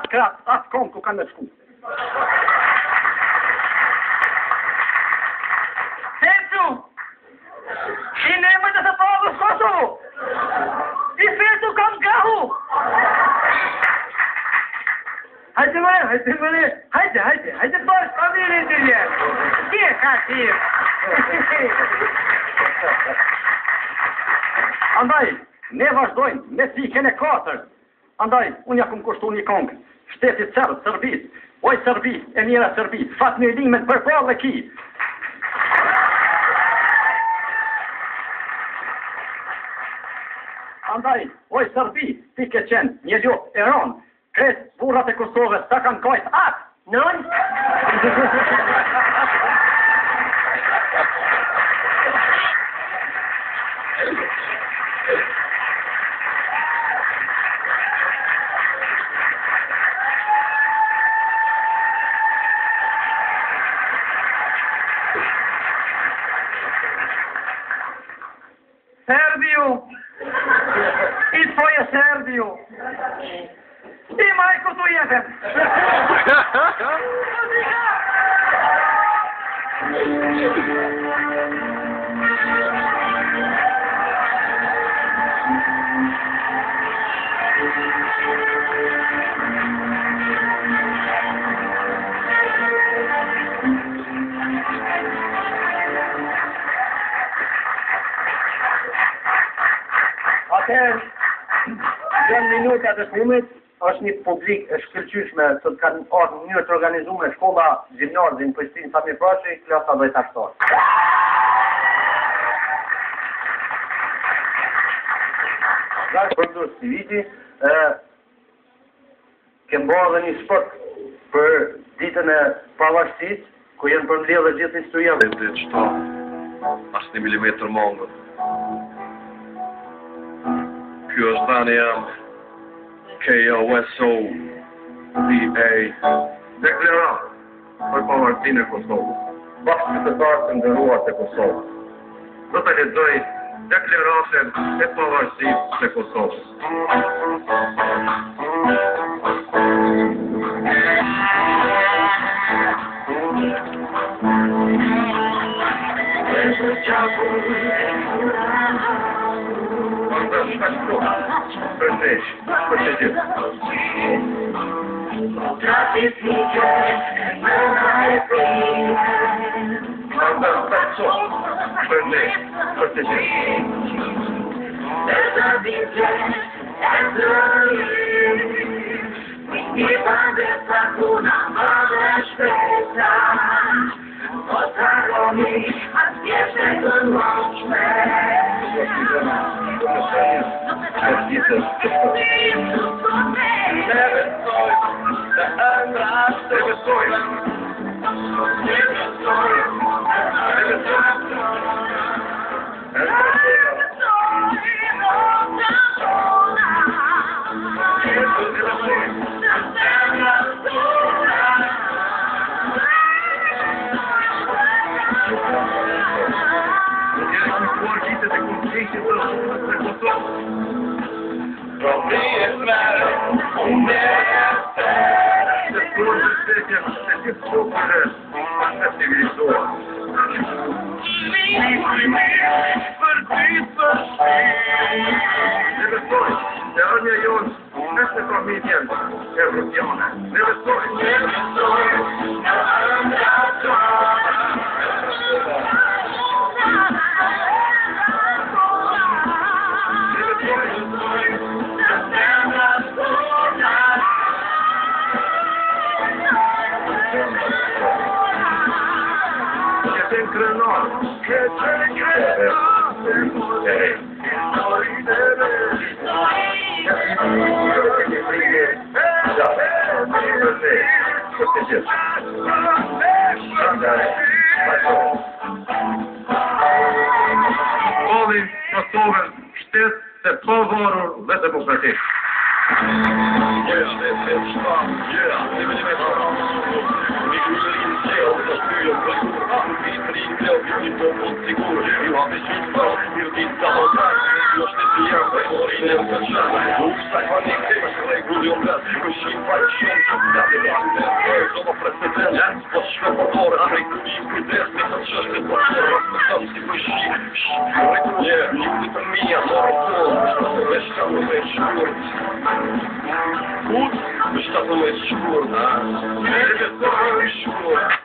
atë kratë, atë kom ku kanë me shku. Fetu! I nemoj të të pavës Kosovo! I fetu kam gahu! Hajde bërë, kavirin të vjerë! Kje ka qirë! Andaj, ne vazhdojmë me fikën e 4. Andaj, unë ja kum kushtu një kongë, shtetit Serbë, Serbis, oj Serbi, e mira Serbi, fat në limen për dhe ki. Andaj, oj Serbi, ti ke qenë një ljop e ronë, kretë burrat e Kosovës, ta kanë kojtë atë. Non? Serbiju! I tvoje Serbiju! I majku tu jebem! Atëherë, janë minutat e fundit, është një publik e shkëlqyshme që të kanë orë në njërë të organizume shkolla gjimnazin në Prishtinë Samir Pashi, klasa 10-ashtor. Gjarë përndurës të viti, kem bërë dhe një spot për ditën e pavarësisë, ku jenë përmledhë dhe gjithë historia. Dhe qëta, asë 1 milimetër mangët. Kjo është dhane jam KOSO-DA deklarat për pavarësinë e Kosovës, bashkë qytetarë të nderuar të Kosovës. Do të lexoj deklaratën e pavarësisë të Kosovës. Përndesh, për të gjithë. Përndesh, për të gjithë. Polin Kosovën shtet se pa varur dhe demokratik. Morin e më të qanë Nuk saj panik të është regulli o mbet Këshin fajt shumë që të gati lakte Zoba president Po shkëpotore Arrej të një kujdes Me të qështë të qërë Më tëmë si këshin Një të mija Zorë kohë Me shkatë me shkur Me shkatë me shkur Me shkatë me shkur